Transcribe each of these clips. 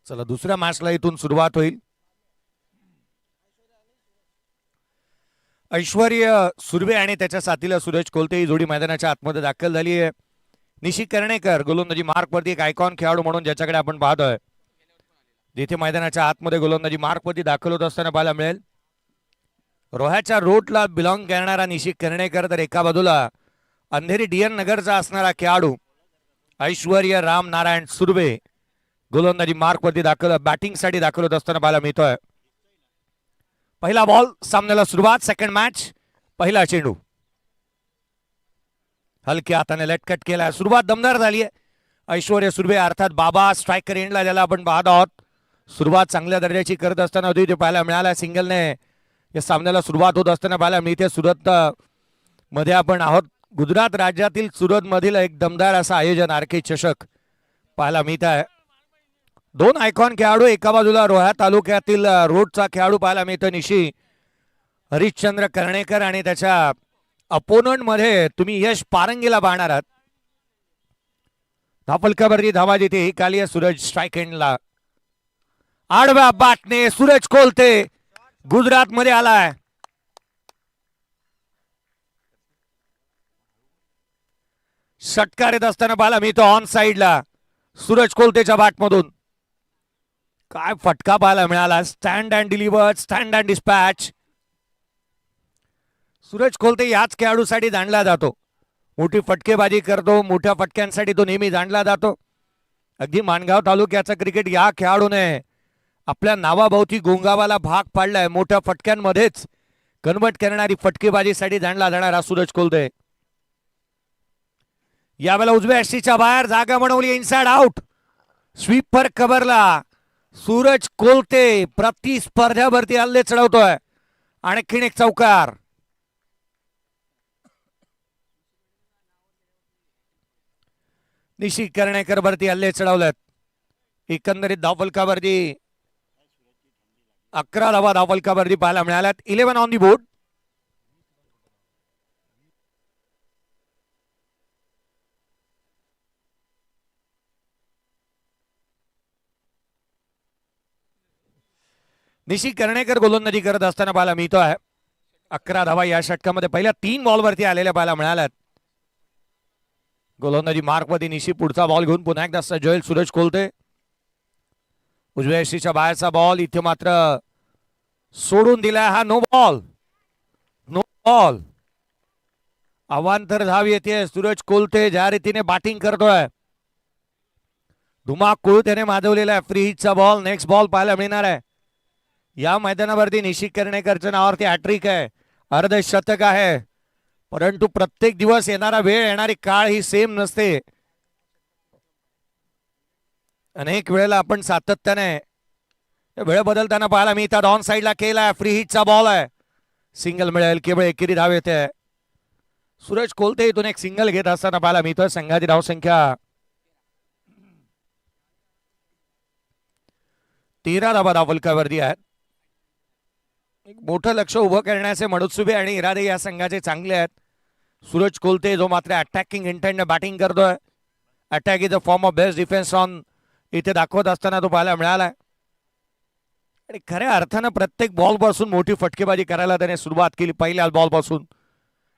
चला दुसऱ्या मॅचला इथून सुरुवात होईल. ऐश्वर्य सुर्वे आणि त्याच्या साथीला सूरज कोलते ही जोडी मैदानाच्या आतमध्ये दाखल झाली आहे. निशित कर्णेकर गोलंदाजी मार्कवरती एक आयकॉन खेळाडू म्हणून ज्याच्याकडे आपण पाहतोय, जिथे मैदानाच्या आतमध्ये गोलंदाजी मार्कवरती दाखल होत असताना पाहायला मिळेल. रोह्याच्या रोडला बिलॉंग करणारा निशित कर्णेकर, तर एका बाजूला अंधेरी डीएन नगरचा असणारा खेळाडू ऐश्वर्य राम नारायण सुर्वे गोलंदाजी मार्कवरती दाखल बॅटिंगसाठी दाखल होत असताना पाहायला मिळतोय. पहिला बॉल, सामन्याला सुरुवात. सेकंड मॅच, पहिला चेंडू हलक्या हाताने लटकट केला. सुरुवात दमदार झाली आहे. ऐश्वर्य सुर्वे अर्थात बाबा स्ट्रायकर एंडला ज्याला आपण पाहत आहोत, सुरुवात चांगल्या दर्जाची करत असताना होती ते पाहायला मिळाला. सिंगलने या सामन्याला सुरुवात होत असताना पाहायला मिळते. सुरत मध्ये आपण आहोत. गुजरात राज्यातील सुरत मधील एक दमदार असं आयोजन आरके चषक पाहायला मिळत आहे. दोन आयकॉन खेळाडू, एका बाजूला रोहा तालुक्यातील रोडचा खेळाडू पाहायला मिळतो निशी हरिश्चंद्र कर्णेकर, आणि त्याच्या अपोनंट मध्ये तुम्ही यश पारंगीला पाहणार आहात. धापलकावरती धावा जिथे ही काली आहे. सूरज स्ट्राईक एंडला आडव्या बॅटने सूरज कोलते गुजरात मध्ये आलाय. षटकार येत असताना पाहायला मिळतो ऑन साइडला सूरज कोलतेच्या बॅटमधून. काय फटका पाहायला मिळाला. Stand and deliver, stand and dispatch. Suraj Kolte याच खेळाडूसाठी जाणला जातो. मोठी फटकेबाजी करतो, मोठ्या फटक्यांसाठी तो नेहमी जाणला जातो. अगदी माणगाव तालुक्याचा क्रिकेट या खेळाडूने आपल्या नावाभोवती गोंगावाला भाग पाडलाय. मोठ्या फटक्यांमध्येच कन्वर्ट करणारी फटकेबाजीसाठी जाणला जाणारा सूरज कोलते. यावेळेला उजव्या यष्टीच्या बाहेर जागा बनवली, इनसाइड आउट. स्वीपर कव्हरला सूरज कोलते प्रतिस्पर्ध्यावरती हल्ले चढवतोय. आणखीन एक चौकार. निशित कर्णेकर वरती हल्ले चढवलेत. एकंदरीत धावफलकावरती 11 धावा धावफलकावरती पाहायला मिळाल्यात. 11 ऑन दी बोर्ड. निशित कर्णेकर गोलंदाजी करत असताना पाहायला मिळतो आहे. 11 धावा या षटकामध्ये पहिल्या 3 बॉलवरती आलेल्या पाहायला मिळाल्यात. गोलंदाजी मार्कवरती निशी पुढचा बॉल घेऊन पुन्हा एकदा सजोईल सूरज कोलते. उजव्या यष्टीच्या बाहेरचा बॉल इथे मात्र सोडून दिला. हा नो बॉल, नो बॉल. अवांतर धाव येते. सूरज कोलते ज्या रीतीने बॅटिंग करतोय, धुमाकूळ त्याने माजवलेला आहे. फ्री हिटचा बॉल, नेक्स्ट बॉल पाहायला मिळणार आहे. या मैदानावरती निशित कर्णेकरच्या नावावरती हॅट्रिक आहे, अर्धशतक आहे. परंतु प्रत्येक दिवस येणारा वेळ, येणारी काळ ही सेम नसते. अनेक वेळेला आपण सातत्याने वेळ बदलताना पाहायला मिळतात. ऑन साइडला केलाय, फ्री हिटचा बॉल आहे. सिंगल मिळेल, केवळ एकेरी धाव येते. सूरज कोलते इथून एक सिंगल घेत असताना पाहायला मिळतोय. संघाची धावसंख्या 13 धावा धावफलकावरती आहेत. एक मोठं लक्ष उभं करण्याचे मनोत्सुबे आणि इरादे या संघाचे चांगले आहेत. सूरज कोलते जो मात्र अटॅकिंग इंटेंटने बॅटिंग करतोय. Attack is a form of best defence on इथे दाखवत असताना तो पाहायला मिळालाय. आणि खऱ्या अर्थानं प्रत्येक बॉल पासून मोठी फटकेबाजी करायला त्याने सुरुवात केली. पहिल्या बॉल पासून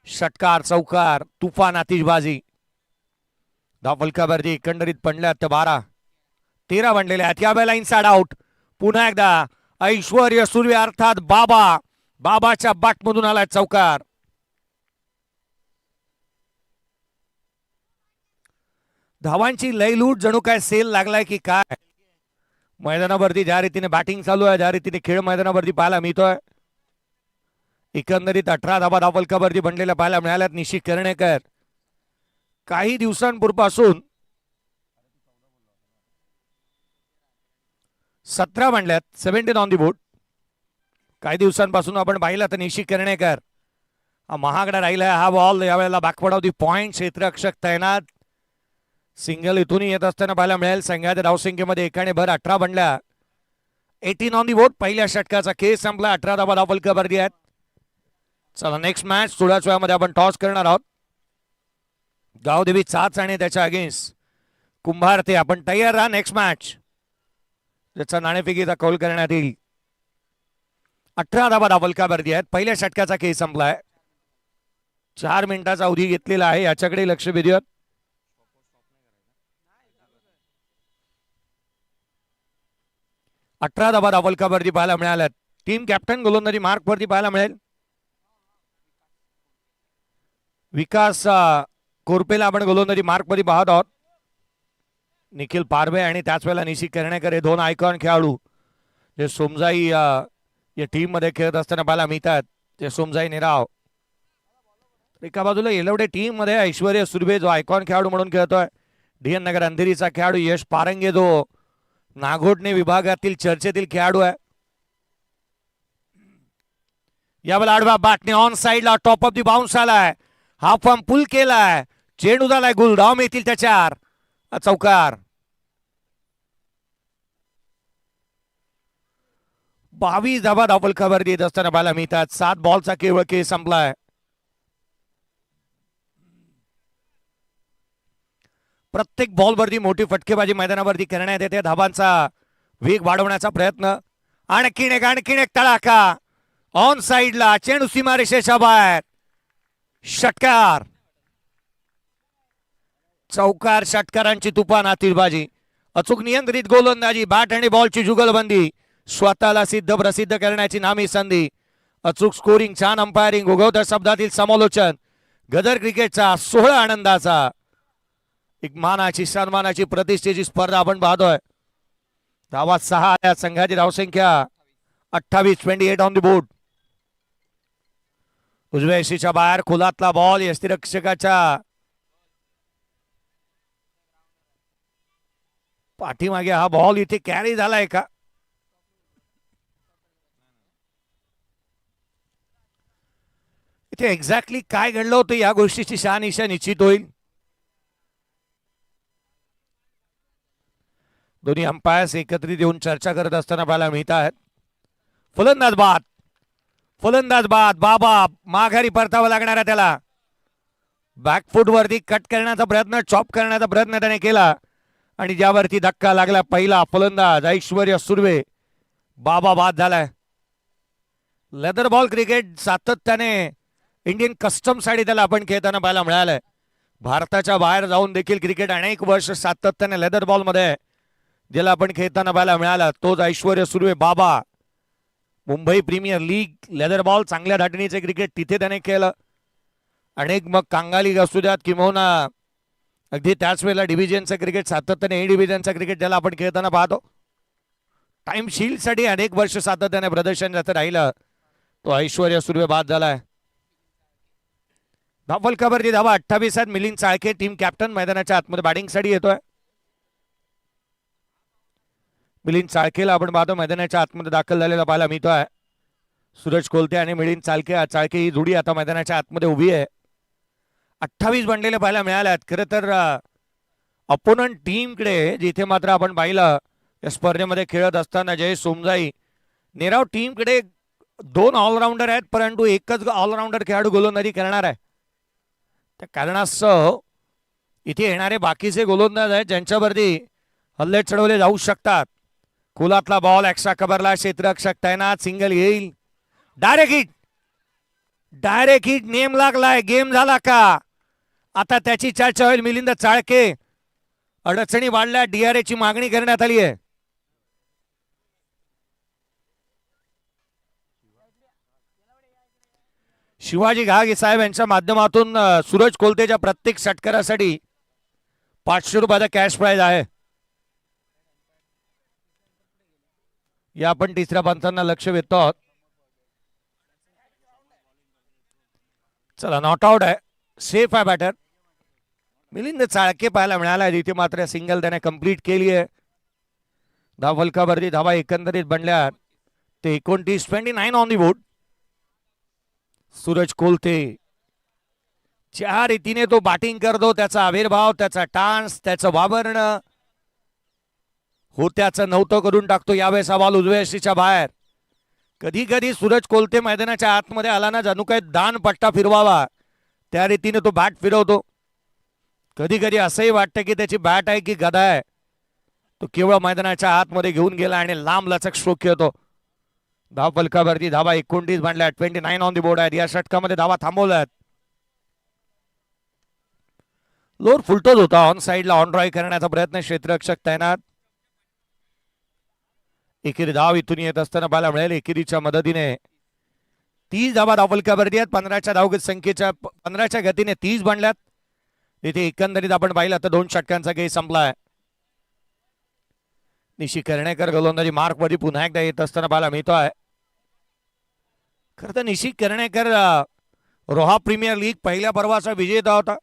षटकार, चौकार, तुफान आतिषबाजी. धावफलकावरती एकंदरीत पडल्यात 12, 13 बनलेले आहेत. यावेळेला इनसाइड आउट. पुन्हा एकदा ऐश्वर्य सुर्वे अर्थात बाबाच्या बॅटमधून आलाय चौकार. धावांची लयलूट जणू काय सेल लागलाय की काय मैदानावरती. ज्या रीतीने बॅटिंग चालू आहे, ज्या रीतीने खेळ मैदानावरती पाहायला मिळतोय. एकंदरीत 18 धावा धावफलकावरती बनलेल्या पाहायला मिळाल्यात. निशित कर्णेकर काही दिवसांपूर्वीपासून 17 बनल्यात, 17 ऑन दी बोर्ड. काही दिवसांपासून आपण पाहिलं तर निशित कर्णेकर हा महागडा राहिला. हा बॉल यावेळेला बॅकवर्ड ऑफ दी पॉइंट, क्षेत्ररक्षक तैनात. सिंगल इथूनही येत असताना पाहायला मिळेल. संघाच्या धावसंख्येमध्ये एकाने भर 18 बनल्या. 18 ऑन दी बोर्ड. पहिल्या षटकाचा खेळ संपला. 18 धावा धावफलकावरती आहेत. चला नेक्स्ट मॅच थोड्याच वेळामध्ये आपण टॉस करणार आहोत. गावदेवी चाच आणि त्याच्या अगेन्स्ट कुंभार ते. आपण तयार राहा. नेक्स्ट मॅच ज्याचा नाणेफेकीचा कौल करण्यात येईल. 18 धावा धावलकावरती आहेत. पहिल्या षटकाचा खेळ संपलाय. 4 मिनिटाचा अवधी घेतलेला आहे. याच्याकडे लक्ष वेधूयात. अठरा धावा धावलकावरती पाहायला मिळाल्यात. टीम कॅप्टन गोलंदाजी मार्क वरती पाहायला मिळेल. विकास कोरपेला आपण गोलंदाजी मार्क मध्ये पाहत आहोत. निखिल पारवे आणि त्याच वेळेला निशित कर्णेकर हे दोन आयकॉन खेळाडू जे सोमजाई या टीम मध्ये खेळत असताना पाहायला मिळतात. ते सोमजाई निराव. एका बाजूला येलवडे टीम मध्ये ऐश्वर्य सुर्वे जो आयकॉन खेळाडू म्हणून खेळतोय. डीएन नगर अंधेरीचा खेळाडू यश पारंगे जो नागोठणे विभागातील चर्चेतील खेळाडू आहे. यावेळेला आडवा बॅटने ऑन साइडला टॉप ऑफ दी बाउन्स आलाय. हाफ फॉर्म पुल केलाय. चेंडू झालाय गुल. धाव येतील त्याच्यावर. चौकार. 22 धावा धावलकावर देत असताना पाहायला मिळतात. 7 बॉलचा केवळ खेळ संपलाय. प्रत्येक बॉलवरती मोठी फटकेबाजी मैदानावरती करण्यात येते. धावांचा वेग वाढवण्याचा प्रयत्न. आणखीन एक तडाखा ऑन साइडला. चेंडू सीमारेषेच्या बाहेर. षटकार. चौकार. षटकारांची तुफान आतिरबाजी. अचूक नियंत्रित गोलंदाजी. बॅट आणि बॉलची जुगलबंदी. स्वतःला सिद्ध प्रसिद्ध करण्याची नामी संधी. अचूक स्कोरिंग. छान अंपायरिंग. उगवत्या शब्दातील समालोचन. गदर क्रिकेटचा 16 आनंदाचा एक मानाची सन्मानाची प्रतिष्ठेची स्पर्धा आपण पाहतोय. धावा 6 आल्या. संघाची धावसंख्या 28. 28 ऑन द बोर्ड. उजव्या यशीच्या बाहेर खुलातला बॉल. यष्टीरक्षकाच्या पाठीमागे हा बॉल इथे कॅरी झालाय का? इथे एक्झॅक्टली काय घडलं होतं या गोष्टीची शहानिशा निश्चित होईल. दोन्ही अंपायर्स एकत्रित येऊन चर्चा करत असताना पाहायला मिळत आहेत. फलंदाज बाद. बाबा माघारी परतावं लागणार आहे त्याला. बॅकफूट वरती कट करण्याचा प्रयत्न. चॉप करण्याचा प्रयत्न त्याने केला आणि ज्यावरती धक्का लागला पहिला फलंदाज ऐश्वर्य सुर्वे. बाबा बाद झालाय. लेदर बॉल क्रिकेट सातत्याने इंडियन कस्टम साठी त्याला आपण खेळताना पाहायला मिळालंय. भारताच्या बाहेर जाऊन देखील क्रिकेट अनेक वर्ष सातत्याने लेदर बॉल मध्ये ज्याला आपण खेळताना पाहायला मिळाला तोच ऐश्वर्य सुर्वे. बाबा Mumbai premier league leather ball चांगल्या धाटणीचे क्रिकेट तिथे त्याने केलं. अनेक मग कांगा लीग असू द्यात किंवा अगदी त्याच वेळेला डिव्हिजनचं क्रिकेट सातत्याने ए डिव्हिजनचं क्रिकेट ज्याला आपण खेळताना पाहतो. टाइम शील्ड साठी अनेक वर्ष सातत्याने प्रदर्शन जातं राहिलं तो ऐश्वर्य सुर्वे बाद झालाय. धावलकावरती धावा 28 आहेत. मिलिंद चाळके टीम कॅप्टन मैदानाच्या आतमध्ये बॅटिंगसाठी येतोय. मिलिंद चाळकेला आपण पाहतो मैदानाच्या आतमध्ये दाखल झालेला पाहायला मिळतोय. सूरज कोलते आणि मिलिंद चाळके ही जोडी आता मैदानाच्या आतमध्ये उभी आहे. 28 बनलेले पाहायला मिळाल्यात. खरं तर अपोनंट टीमकडे जिथे मात्र आपण पाहिलं या स्पर्धेमध्ये खेळत असताना जय सोमजाई नेराव टीमकडे 2 ऑलराऊंडर आहेत परंतु एकच ऑलराऊंडर खेळाडू गोलंदाजी करणार आहे. त्या कारणास्तव इथे येणारे बाकीचे गोलंदाज आहेत ज्यांच्यावरती हल्ले चढवले जाऊ शकतात. खुलातला बॉल. एक्स्ट्रा कव्हरला क्षेत्ररक्षक तैनात. सिंगल येईल. डायरेक्ट हिट नेम लागलाय. गेम झाला का? आता त्याची चर्चा होईल. मिलिंद चाळके अडचणी वाढल्या. DRA ची मागणी करण्यात आली आहे. शिवाजी घागे साहेब यांच्या माध्यमातून सूरज कोलतेच्या प्रत्येक षटकारासाठी 500 रुपयाचा कॅश प्राइज आहे. या आपण तिसऱ्या पंचांना लक्ष वेधतो आहोत. चला नॉट आउट आहे. सेफ आहे बॅटर. मिलिंद चाळके पाहायला मिळाला. जिथे मात्र सिंगल त्याने कंप्लीट केली आहे. धावलकावरती धावा एकंदरीत बनल्या ते 29. 29 on the board. Suraj Kolte ज्या रीतीने तो बॅटिंग करतो त्याचा आविर्भाव त्याचा टान्स त्याचं वावरणं होत्याचं नव्हतं करून टाकतो. यावेळेस हा बॉल उजव्या यष्टीच्या बाहेर. कधी कधी सूरज कोलते मैदानाच्या आतमध्ये आला ना जणू काही दान पट्टा फिरवावा त्या रीतीने तो बॅट फिरवतो. कधी कधी असंही वाटतं की त्याची बॅट आहे की गदा आहे. तो केवळ मैदानाच्या आतमध्ये घेऊन गेला आणि लांब लचक स्ट्रोक खेळतो. धाव फलकावरती धावा 29 बांधल्या. 29 ऑन दी बोर्ड आहेत. या षटकामध्ये धावा थांबवल्यात. लोअर फुलटोच होता. ऑन साइडला ऑन ड्राईव्ह करण्याचा प्रयत्न. क्षेत्ररक्षक तैनात. एकेरी धाव इथून येत असताना पाहायला मिळेल. एकेरीच्या मदतीने 30 धावा धाव फलकावरती आहेत. 15च्या धावगत संख्येच्या 15च्या गतीने 30 बांधल्यात. इथे एकंदरीत आपण पाहिलं तर 2 षटकांचा गेम संपलाय. निशी कर्णेकर गोलंदाजी मार्क मध्ये पुन्हा एकदा येत असताना पाहायला मिळतोय. खरं तर निशी कर्णेकर रोहा प्रीमियर लीग पहिल्या पर्वाचा विजेता होता,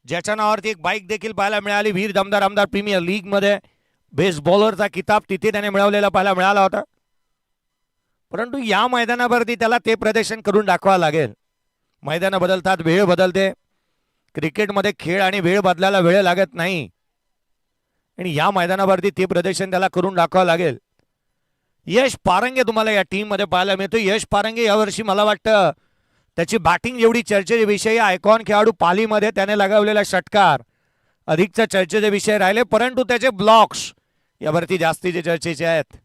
ज्याच्या नावावरती एक बाईक देखील पाहायला मिळाली. वीर दमदार आमदार प्रीमियर लीग मध्ये बेस्ट बॉलरचा किताब तिथे त्याने मिळवलेला पाहायला मिळाला होता. परंतु या मैदानावरती त्याला ते प्रदर्शन करून दाखवावं लागेल. मैदान बदलतात, वेळ बदलते. क्रिकेटमध्ये खेळ आणि वेळ बदलायला वेळ लागत नाही आणि या मैदानावरती ते प्रदर्शन त्याला करून दाखवावं लागेल. यश पारंगे तुम्हाला या टीम मध्ये पाहायला मिळतो. यश पारंगे यावर्षी मला वाटतं त्याची बॅटिंग जेवढी चर्चेचे विषय, आयकॉन खेळाडू पालीमध्ये त्याने लगावलेला षटकार अधिकचा चर्चेचे विषय राहिले, परंतु त्याचे ब्लॉक्स यावरती जास्तीचे चर्चेचे आहेत.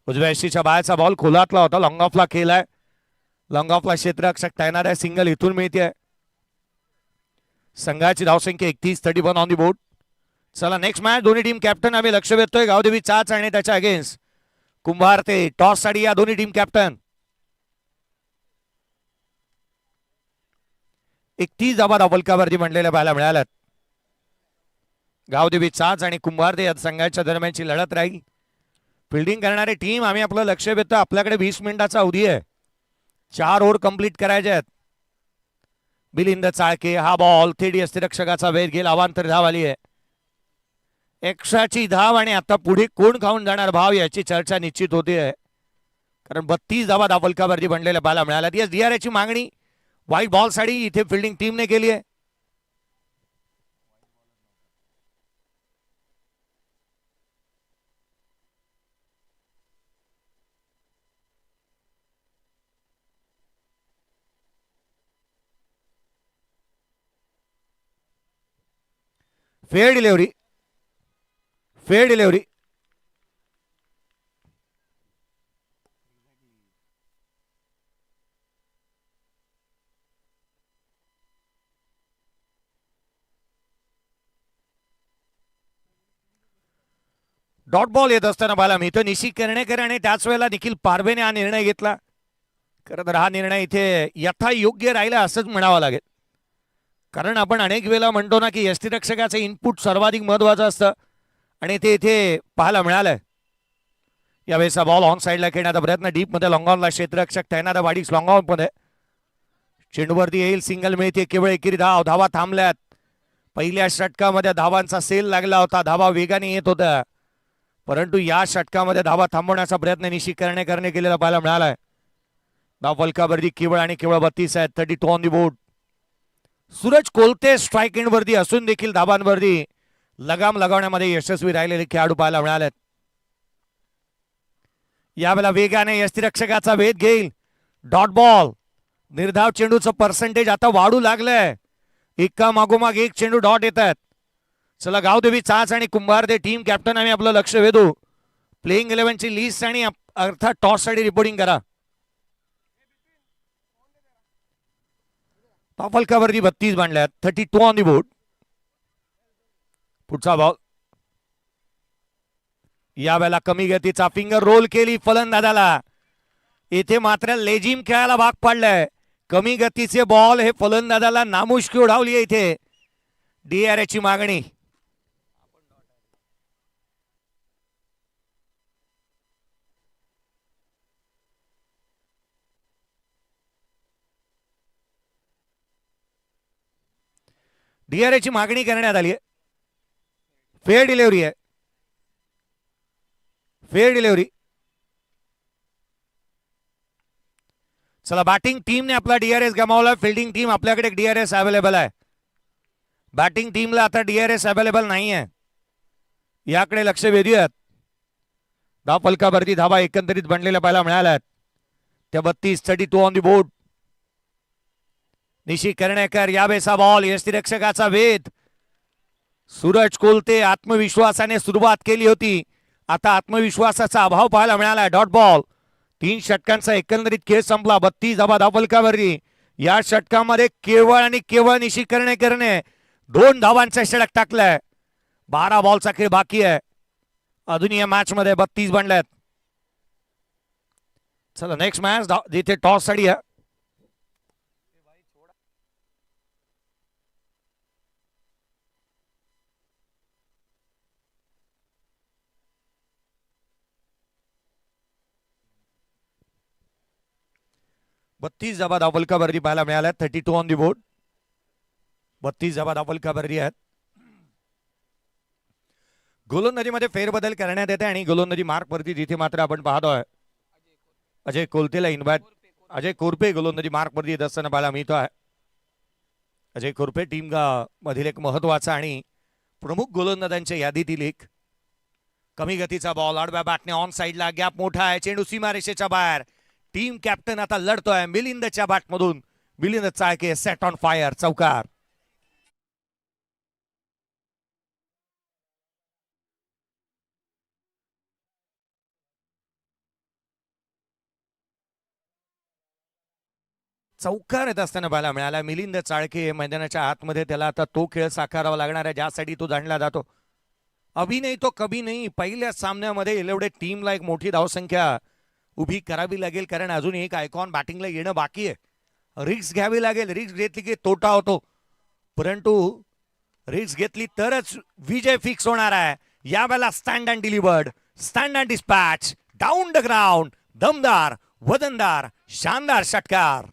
उजव्या यष्टीच्या बाहेरचा बॉल खोलातला होता. लॉंग ऑफला केलाय. लॉंग ऑफला क्षेत्ररक्षक तैनात आहे. सिंगल इथून मिळते. संघाची धावसंख्या 31. 31 ऑन दी बोर्ड. चला नेक्स्ट मॅच. दोन्ही टीम कॅप्टन आम्ही लक्ष वेधतोय. गावदेवी चाच आणि त्याच्या अगेन्स्ट कुंभार ते टॉस साठी या दोन्ही टीम कॅप्टन. 31 धावा धाव फलकावरती म्हणलेल्या पाहायला मिळाल्यात. गावदेवी चाच आणि कुंभार ते या संघाच्या दरम्यानची लढत राहील. फिल्डिंग करणारी टीम आम्ही आपलं लक्ष वेधतो. आपल्याकडे 20 मिनिटाचा अवधी आहे. 4 ओव्हर कंप्लीट करायचे आहेत. बिलिंद चाळके हा बॉल थेट यष्टिरक्षकाचा वेध घेईल. अवांतर धाव आली आहे. एक्स्ट्राची धाव आणि आता पुढे कोण खाऊन जाणार भाव याची चर्चा निश्चित होते आहे, कारण 32 धावा धाव फलकावरती बनलेल्या पाहायला मिळाल्या. यस डीआरएची मागणी व्हाईट बॉल साठी इथे फिल्डिंग टीमने केली आहे. Fair delivery. Fair delivery. Dot ball येत असताना पाहायला मिळतो. निशी कर्णेकर आणि त्याच वेळेला निखिल पारवेने हा निर्णय घेतला. खरं तर हा निर्णय इथे यथायोग्य राहिला असंच म्हणावं लागेल, कारण आपण अनेक वेळेला म्हणतो ना की यष्टिरक्षकाचं इनपुट सर्वाधिक महत्वाचं असतं आणि ते इथे पाहायला मिळालंय. यावेळेचा बॉल ऑन साईडला खेळण्याचा प्रयत्न. डीप मध्ये लॉंगॉनला क्षेत्ररक्षक तैनात. वाडीस लॉंगॉन मध्ये चेंडूवरती येईल. सिंगल मिळते. केवळ एकेरी धाव. धावा थांबल्यात. पहिल्या षटकामध्ये धावांचा सेल लागला होता. धावा वेगाने येत होत्या, परंतु या षटकामध्ये धावा थांबवण्याचा प्रयत्न निशी कर्णेकरने केलेला पाहायला मिळालाय. धाव फलकावरती केवळ आणि केवळ 32 आहेत. 32 on the board. Suraj Kolte strike end वरती असून देखील धाबांवरती लगाम लगावण्यामध्ये यशस्वी राहिलेले खेळाडू पाहायला मिळालेत. यावेळेला वेगाने यष्टिरक्षकाचा वेध घेईल. Dot ball. निर्धाव चेंडूचं पर्सेंटेज आता वाढू लागलंय. एका मागोमाग एक चेंडू डॉट येत आहेत. चला गावदेवी चाच आणि कुंभार ते टीम कॅप्टन आम्ही आपलं लक्ष वेधू. प्लेइंग 11 ची लिस्ट आणि अर्थात टॉस साठी रिपोर्टिंग करा. फलकावरती 32 बांधल्यात. 32 ऑन दी बोर्ड. पुढचा बॉल. यावेळेला कमी गतीचा फिंगर रोल केली फलंदाजाला. येथे मात्र लेजिम खेळायला भाग पाडलाय. कमी गतीचे बॉल हे फलंदाजाला नामुष्की उडावली. इथे डीआरएची मागणी. डीआरएची मागणी करण्यात आली आहे. फेअर डिलिव्हरी आहे. Fair delivery. चला बॅटिंग टीमने आपला डीआरएस गमावला. फिल्डिंग टीम आपल्याकडे डीआरएस अवेलेबल आहे. बॅटिंग टीमला आता डीआरएस अवेलेबल नाही आहे, याकडे लक्ष वेधूयात. धाव फलकावरती धावा एकंदरीत बनलेल्या पाहायला मिळाल्यात. त्या 32. 32 ऑन दी बोर्ड. निशी कर्णेकर. यावेळेचा बॉल यष्टिरक्षकाचा वेध. सूरज कोलते आत्मविश्वासाने सुरुवात केली होती, आता आत्मविश्वासाचा अभाव पाहायला मिळाला. Dot ball. 3 षटकांचा एकंदरीत खेळ संपला. 32 धावा धावफलकावरती. या षटकामध्ये केवळ आणि केवळ निशित करणे 2 धावांचा षटक टाकलाय. 12 बॉलचा खेळ बाकी आहे. अजून या मॅच मध्ये 32 बनल्यात. चला नेक्स्ट मॅच जिथे टॉस साठी आहे. बत्तीस धावा धावफलकावरती पाहायला मिळाल्या. 32 ऑन दी बोर्ड. 32 धावा धावफलकावरती आहेत. गोलंदाजीमध्ये फेरबदल करण्यात येते आणि गोलंदाजी मार्क वरती जिथे मात्र आपण पाहतोय अजय कोलतेला इनबॅट. अजय कोरपे गोलंदाजी मार्क वरती येत असताना पाहायला मिळतो आहे. अजय कोरपे टीम मधील एक महत्वाचा आणि प्रमुख गोलंदाजांच्या यादीतील एक. कमी गतीचा बॉल आडव्या बॅटने ऑन साइडला. गॅप मोठा आहे. चेंडू सीमारेषेच्या बाहेर. टीम कॅप्टन आता लढतोय मिलिंदच्या बॅटमधून. Milind Chalke set on fire. चौकार. चौकार येत असताना पाहायला मिळाला. मिलिंद चाळके मैदानाच्या आतमध्ये. त्याला आता तो खेळ साकारावा लागणार आहे ज्यासाठी तो जाणला जातो. अभी नाही तो कभी नाही. पहिल्या सामन्यामध्ये एवढे टीमला एक मोठी धावसंख्या उभी करावी लागेल, कारण अजून एक आयकॉन बॅटिंगला येणं बाकी आहे. रिस्क घ्यावी लागेल. रिस्क घेतली की तोटा होतो, परंतु रिस्क घेतली तरच विजय फिक्स होणार आहे. यावेळेला stand and delivered. Stand and dispatch. Down the ground. दमदार, वजनदार, शानदार षटकार.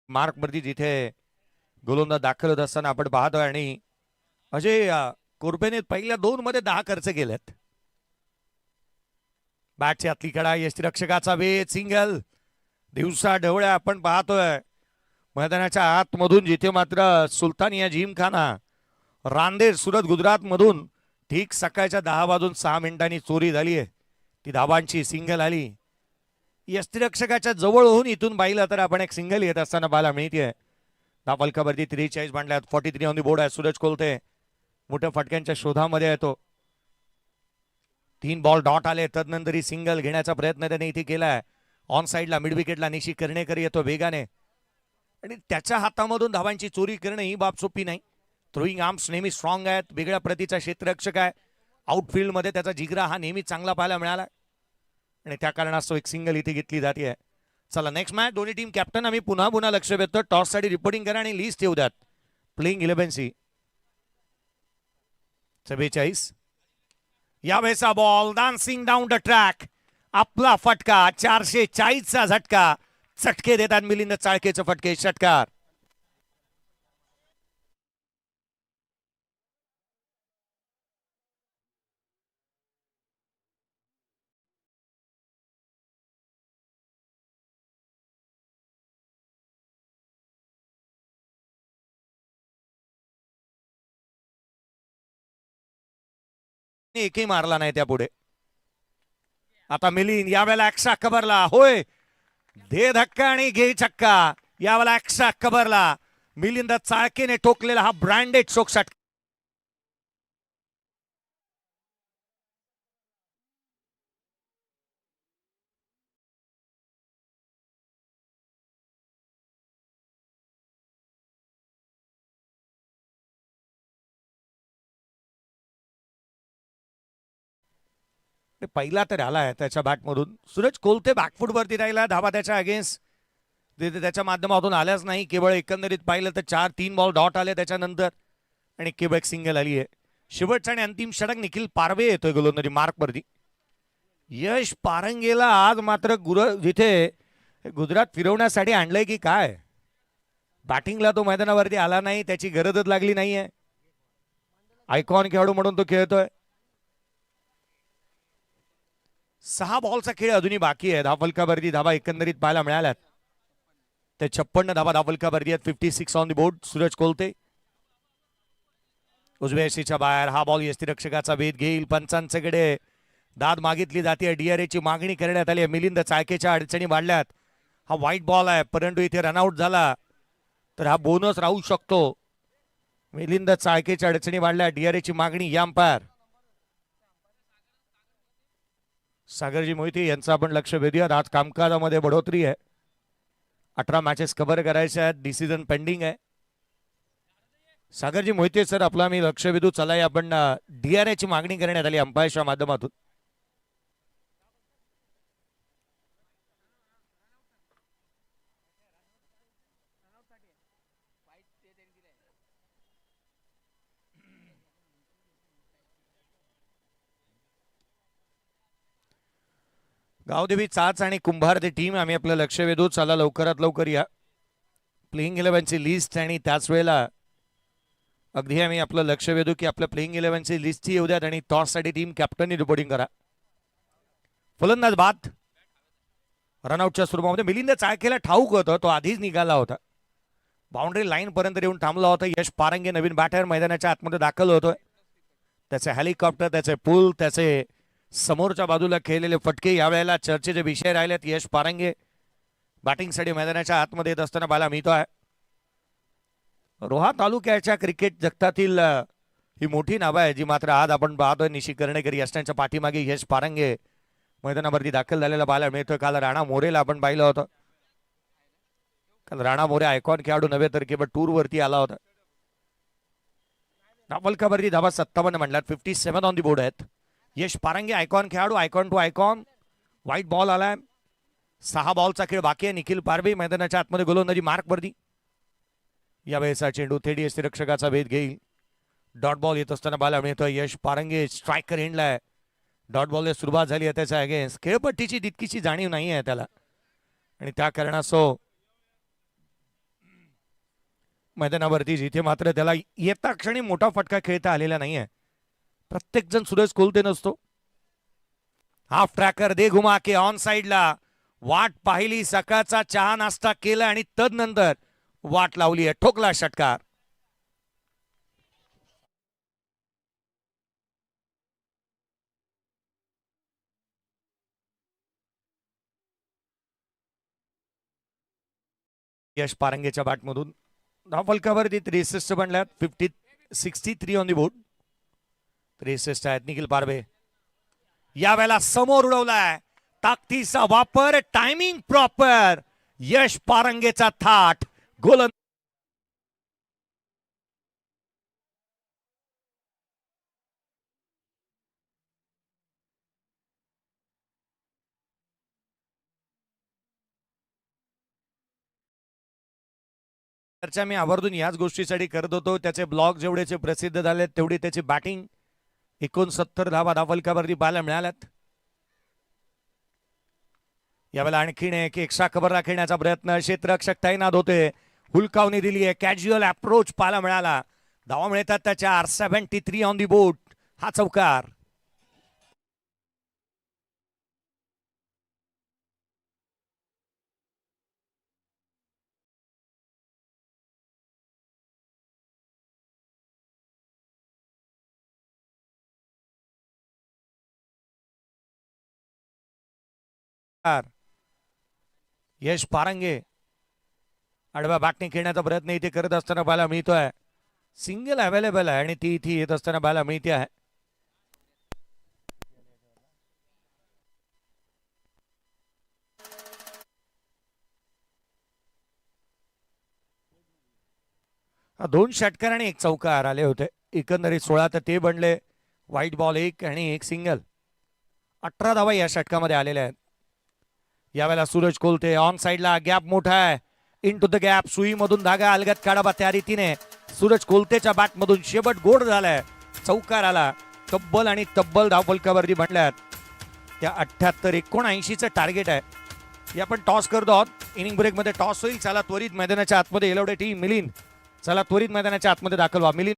मार्क वरती जिथे गोलंदाज दाखल होत असताना आपण पाहतोय आणि अजय कोरपेने पहिल्या 2 मध्ये 10 खर्च केलेत. बॅटची आतली कडा. यष्टीरक्षकाचा वेध. सिंगल. दिवसा ढवळ्या आपण पाहतोय मैदानाच्या आतमधून जिथे मात्र सुलतानिया जिमखाना रांदेर सुरत गुजरात मधून ठीक सकाळच्या 10 वाजून 6 मिनिटांनी चोरी झाली आहे. ती धाबांची सिंगल आली. यष्टीरक्षकाच्या जवळ होऊन इथून पाहिलं तर आपण एक सिंगल येत असताना पाहायला मिळते. धावफलकावरती 43 बांधल्यात. 43 ऑन दी बोर्ड आहे. सूरज कोलते मोठ्या फटक्यांच्या शोधामध्ये येतो. 3 बॉल डॉट आले. तदनंतर ही सिंगल घेण्याचा प्रयत्न त्याने इथे केलाय. ऑन साइडला मिड विकेटला निशित करणे येतो वेगाने आणि त्याच्या हातामधून धावांची चोरी करणं ही बाब सोपी नाही. थ्रोईंग आर्म्स नेहमी स्ट्रॉंग आहेत. वेगळ्या प्रतीचा क्षेत्ररक्षक आहे. आउटफील्ड मध्ये त्याचा जिगरा हा नेहमी चांगला पाहायला मिळाला आणि त्या कारणास्तव एक सिंगल इथे घेतली जाते. चला नेक्स्ट मॅच. दोन्ही टीम कॅप्टन आम्ही पुन्हा लक्ष वेधतो. टॉस साठी रिपोर्टिंग करा आणि लिस्ट येऊ द्यात. प्लेइंग 11 सी. 44. यावेळेचा ball dancing down the track. आपला फटका. 440चा झटका. चटके देतात मिलिंद चाळकेचे फटके. षटकार. एकही मारला नाही त्यापुढे. आता मिलिंद यावेळेला एक्स्ट्रा कबरला. होय, दे धक्का आणि घे छक्का. यावेळेला एक्स्ट्रा कबरला मिलिंद चाळकेने ठोकलेला हा ब्रँडेड शोक षटकार. पहिला तर आलाय त्याच्या बॅटमधून. सूरज कोलते बॅकफूट वरती राहिला. धावा त्याच्या अगेन्स्ट त्याच्या माध्यमातून आल्याच नाही. केवळ एकंदरीत पाहिलं तर 3 बॉल डॉट आले त्याच्यानंतर आणि केवळ एक सिंगल आली आहे. शेवटचा आणि अंतिम षटक निखिल पारवे येतोय गोलंदाजी मार्क वरती. यश पारंगेला आज मात्र जिथे गुजरात फिरवण्यासाठी आणलंय की काय. बॅटिंगला तो मैदानावरती आला नाही. त्याची गरजच लागली नाहीये. आयकॉन खेळाडू म्हणून तो खेळतोय. 6 बॉलचा खेळ अजूनही बाकी आहे. धावफलकावरती धावा एकंदरीत पाहायला मिळाल्यात. ते 56 धावा धावफलकावरती आहेत. 56 on the board. Suraj Kolte उजव्या यष्टीच्या बाहेर. हा बॉल यष्टीरक्षकाचा भेद घेईल. पंचांच्याकडे दाद मागितली जाते. DRA ची मागणी करण्यात आली. मिलिंद चाळकेच्या अडचणी वाढल्यात. हा व्हाईट बॉल आहे, परंतु इथे रनआउट झाला तर हा बोनस राहू शकतो. मिलिंद चाळकेच्या अडचणी वाढल्या. DRA ची मागणी. या अंपायर सागरजी मोहिते यांचं आपण लक्ष वेधूयात. आज कामकाजामध्ये बढोतरी आहे. 18 मॅचेस कव्हर करायचे आहेत. डिसिजन पेंडिंग आहे. सागरजी मोहिते सर, आपला मी लक्ष वेधू. चला, आपण DRA ची मागणी करण्यात आली अंपायरच्या माध्यमातून. गावदेवी चाच आणि कुंभार ते टीम आम्ही आपलं लक्ष वेधू. चला लवकरात लवकर या. प्लेइंग 11ची लिस्ट आणि त्याच वेळेला अगदी आम्ही आपलं लक्ष वेधू की आपल्या प्लेइंग 11ची लिस्ट येऊ द्यात आणि टॉससाठी टीम कॅप्टननी रिपोर्टिंग करा. फलंदाज बाद. रनआउटच्या स्वरूपामध्ये मिलिंद चाळकेला ठाऊक होतं, तो आधीच निघाला होता. बाउंड्री लाईन पर्यंत येऊन थांबला होता. यश पारंगे नवीन बॅटर मैदानाच्या आतमध्ये दाखल होतोय. त्याचे हेलिकॉप्टर, त्याचे पूल, त्याचे समोरच्या बाजूला खेळलेले फटके यावेळेला चर्चेचे विषय राहिलेत. यश पारंगे बॅटिंगसाठी मैदानाच्या आतमध्ये येत असताना पाहायला मिळतोय. रोहा तालुक्याच्या क्रिकेट जगतातील ही मोठी नावं आहे जी मात्र आज आपण पाहतोय. निशी कर्णेकर यशनाच्या पाठीमागे यश पारंगे मैदानावरती दाखल झालेला पाहायला मिळतोय. काल राणा मोरेला आपण पाहिलं होतं. काल राणा मोरे आयकॉन खेळाडू नव्हे तर केवळ टूर वरती आला होता. धावफलकावरती धावा 57 म्हणल्यात. 57 ऑन दी बोर्ड आहेत. यश पारंगे आयकॉन खेळाडू. Icon to icon. White ball आलाय. 6 बॉलचा खेळ बाकी आहे. निखिल पारबे मैदानाच्या आतमध्ये गोलंदाजी मार्कवरती. यावेळेचा चेंडू थेट यष्टीरक्षकाचा भेद घेईल. डॉट बॉल येत असताना बाला मिळतोय. यश पारंगे स्ट्रायकर एंडलाय. डॉट बॉलने सुरुवात झाली आहे त्याच्या अगेन्स्ट. खेळपट्टीची तितकीशी जाणीव नाही आहे त्याला आणि त्या कारणासो मैदानावरती जिथे मात्र त्याला येता क्षणी मोठा फटका खेळता आलेला नाहीये. प्रत्येक जण सूरज कोलते नसतो. Half tracker they Ghuma K on साइडला वाट पाहिली. सकाळचा चहा नाश्ता केला आणि तदनंतर वाट लावली आहे. ठोकला षटकार. यश पारंगेच्या बॅटमधून धावफलकावरती 63 बनल्यात. 63 ऑन दी बोर्ड. 63 आहेत. निखिल पारबे यावेळेला समोर उडवलाय. ताकदीचा वापर. Timing proper. यश पारंगेचा थाट. गोल चर्चा मी आवर्जून याच गोष्टीसाठी करत होतो. त्याचे ब्लॉग जेवढेचे प्रसिद्ध झाले तेवढी त्याची बॅटिंग. 69 धावा धावफलकावरती पाहायला मिळाल्यात. यावेळेला आणखीन एक एक्स्ट्रा कव्हर राखण्याचा प्रयत्न. क्षेत्ररक्षक तैनात होते. हुलकावणी दिली आहे. कॅज्युअल अप्रोच पाहायला मिळाला. धावा मिळतात त्याच्या. 73 ऑन दी बोर्ड. हा चौकार. यश पारंगे आडव्या बॅटने खेळण्याचा प्रयत्न इथे करत असताना पाहायला मिळतोय. सिंगल अवेलेबल आहे आणि ती इथे येत असताना पाहायला मिळते आहे. दोन षटकार आणि एक चौकार आले होते. एकंदरीत 16 तर ते बनले. व्हाईट बॉल एक आणि एक सिंगल. 18 धावा या षटकामध्ये आलेल्या आहेत. यावेळेला सूरज कोलते ऑन साइडला. गॅप मोठा आहे. Into the gap. सुईमधून धागा अलगत काढावा त्या रीतीने सूरज कोलतेच्या बॅटमधून शेवट गोड झालाय. चौकार आला. तब्बल आणि तब्बल धावफलकावरती बनल्यात. त्या 78-79चं टार्गेट आहे. हे आपण टॉस करतो आहोत. इनिंग ब्रेकमध्ये टॉस होईल. चला त्वरित मैदानाच्या आतमध्ये येलवडे टीम मिलिंद. चला त्वरित मैदानाच्या आतमध्ये दाखल व्हा. मिलिंद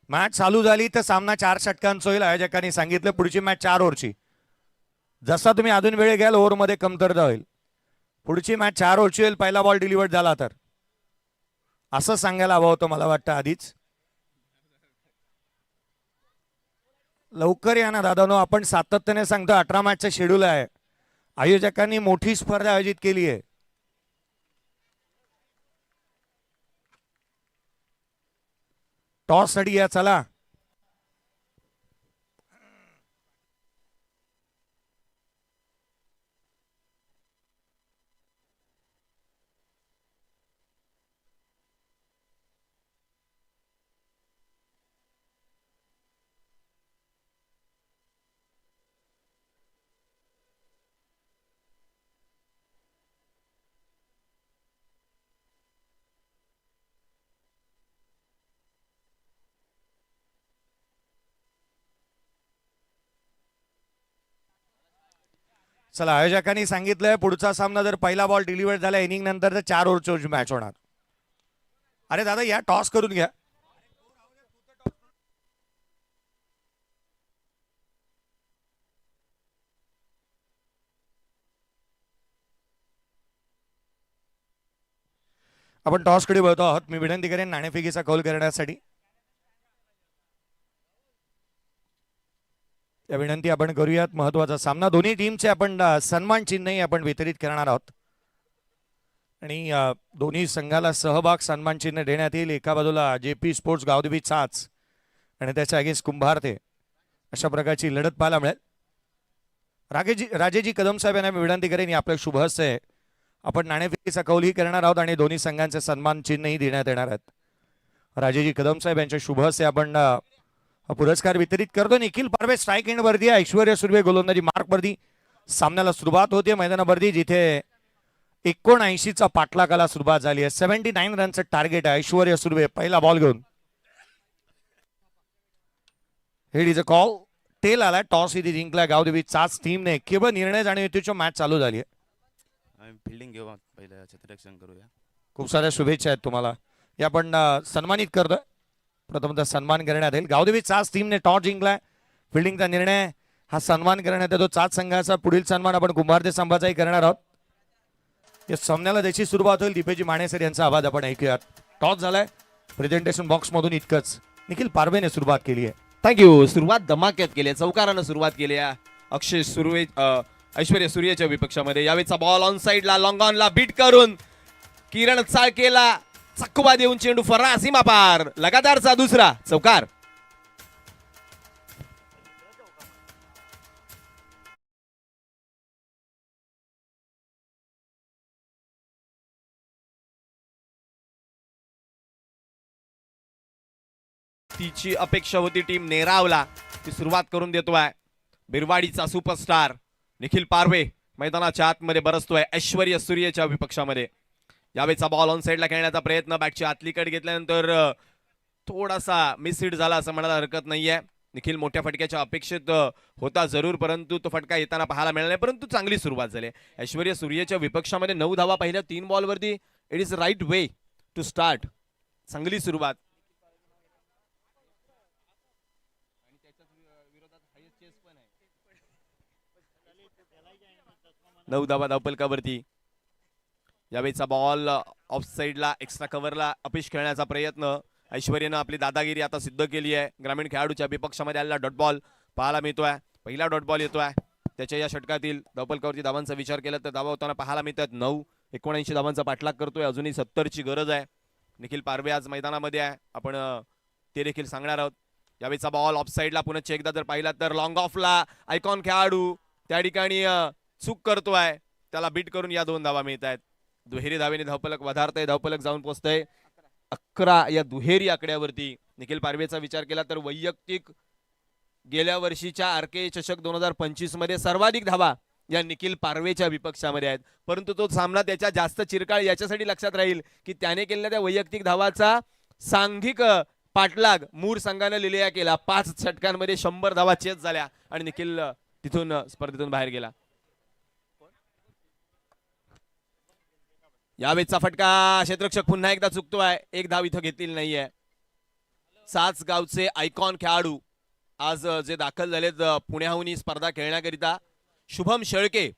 मॅच चालू झाली तर सामना 4 षटकांचा होईल. आयोजकांनी सांगितलं पुढची मॅच 4 ओव्हरची. जसा तुम्ही अजून वेळ घ्याल ओव्हरमध्ये कमतरता होईल. पुढची मॅच 4 ओव्हरची होईल. पहिला बॉल डिलिव्हर्ड झाला तर असं सांगायला हवं होतं मला वाटतं आधीच. लवकर या ना दादानो, आपण सातत्याने सांगतो 18 मॅचचं शेड्यूल आहे. आयोजकांनी मोठी स्पर्धा आयोजित केली आहे. टॉस साठी या चला. चला, आयोजकांनी सांगितलंय पुढचा सामना जर पहिला बॉल डिलिव्हर झाला इनिंग नंतर तर 4 ओव्हरची मॅच होणार. अरे दादा या टॉस करून घ्या. आपण टॉसकडे बघतो आहोत. मी विनंती करेन नाणेफेकीचा कौल करण्यासाठी. त्या विनंती आपण करूयात. महत्वाचा सामना, दोन्ही टीमचे आपण सन्मान चिन्हही आपण वितरित करणार आहोत आणि दोन्ही संघाला सहभाग सन्मान चिन्ह देण्यात येईल. एका बाजूला JP स्पोर्ट्स गावदेवी चाच आणि त्याच्या अगेन्स्ट कुंभारते, अशा प्रकारची लढत पाहायला मिळेल. राजेजी कदम साहेब यांना मी विनंती करेन आपलं शुभ हस्ते आपण नाणेफेकीचा कौलही करणार आहोत आणि दोन्ही संघांचे सन्मान चिन्हही देण्यात येणार आहेत. राजेजी कदम साहेब यांच्या शुभ हस्ते आपण पुरस्कार वितरित करतो. निखिल पारवे स्ट्राईक एंड वरती, ऐश्वर्या सुर्वे गोलंदाजी मार्क वरती. सामन्याला सुरुवात होते मैदानावरती जिथे 79चा पाठलागाला सुरुवात झाली आहे. 79 रनचं टार्गेट आहे. ऐश्वर्या सुर्वे पहिला बॉल घेऊन. Head is a call. Tail आला. टॉस इथे जिंकला गावदेवी चाच टीमने. केवळ निर्णय जाणीव मॅच चालू झाली आहे. फिल्डिंग घेऊ पहिलं क्षेत्ररक्षण करूया. खूप साऱ्या शुभेच्छा आहेत तुम्हाला. या आपण सन्मानित करतोय. प्रथमतः सन्मान करण्यात येईल. गावदेवी चाच टीमने टॉस जिंकलाय. फिल्डिंगचा निर्णय हा सन्मान करण्यात येतो. चाच संघाचा पुढील सन्मान आपण कुंभारते संघाचाही करणार आहोत. या सामन्याला त्याची सुरुवात होईल. दीपेजी माने सर यांचा आवाज आपण ऐकूयात. टॉस झालाय. प्रेझेंटेशन बॉक्स मधून इतकंच. निखिल पारवेने सुरुवात केली आहे. थँक्यू. सुरुवात धमाक्यात केली आहे. चौकारानं सुरुवात केली आहे. अक्षय सुर्वे ऐश्वर्या सूर्यच्या विपक्षामध्ये. यावेळेचा बॉल ऑन साइडला लॉंग ऑनला बीट करून किरण चाळकेला चकवा देऊन चेंडू फरा सीमा पार. लगातारचा दुसरा चौकार. तिची अपेक्षा होती टीम नेरावला ती सुरुवात करून देतोय. बिरवाडीचा सुपरस्टार निखिल पारवे मैदानाच्या आतमध्ये बरसतोय ऐश्वर्या सूर्यच्या विपक्षामध्ये. यावेळेचा बॉल ऑन साइडला खेळण्याचा प्रयत्न बॅटची आतली कट घेतल्यानंतर थोडासा मिसहिट झाला असं म्हणायला हरकत नाहीये. निखिल मोठ्या फटक्याच्या अपेक्षित होता जरूर, परंतु तो फटका येताना पाहायला मिळाला नाही. परंतु चांगली सुरुवात झाली. ऐश्वर्या सूर्यच्या विपक्षामध्ये 9 धावा पहिल्या 3 बॉलवरती. It is right way to start. चांगली सुरुवात. 9 धावा धावपलकावरती. यावेळीचा बॉल ऑफ साइडला एक्स्ट्रा कव्हरला अपेश खेळण्याचा प्रयत्न. ऐश्वर्यानं आपली दादागिरी आता सिद्ध केली आहे. ग्रामीण खेळाडूच्या विपक्षामध्ये आलेला डॉट बॉल पाहायला मिळतोय. पहिला डॉट बॉल येतोय. त्याच्या या षटकातील धावपलकावरती धावांचा विचार केला तर धावा होताना पाहायला मिळतात. 79 धावांचा पाठलाग करतोय. अजूनही 70ची गरज आहे. निखिल पारवे आज मैदानामध्ये आहे. आपण ते देखील सांगणार आहोत. यावेळीचा बॉल ऑफ साइडला पुन्हा एकदा जर पाहिला तर लॉंग ऑफला आयकॉन खेळाडू त्या ठिकाणी चूक करतोय. त्याला बीट करून या 2 धावा मिळत आहेत. दुहेरी धावेने धावपलक वधारतय. धावपलक जाऊन पोहोचतय 11 या दुहेरी आकड्यावरती. निखिल पारवेचा विचार केला तर वैयक्तिक गेल्या वर्षीच्या RK चषक 2025 मध्ये सर्वाधिक धावा या निखिल पारवेच्या विपक्षामध्ये आहेत. परंतु तो सामना त्याच्या जास्त चिरकाळ याच्यासाठी लक्षात राहील की त्याने केलेल्या त्या वैयक्तिक धावाचा सांघिक पाठलाग मूर संघाने लिहिल्या केला. 5 षटकांमध्ये 100 धावा चेस झाल्या आणि निखिल तिथून स्पर्धेतून बाहेर गेला. यावेळेचा फटका क्षेत्ररक्षक पुन्हा एकदा चुकतोय. 1 धाव इथं घेतलेली नाहीये. चाच गावचे आयकॉन खेळाडू आज जे दाखल झालेत पुण्याहून ही स्पर्धा खेळण्याकरिता शुभम शेळके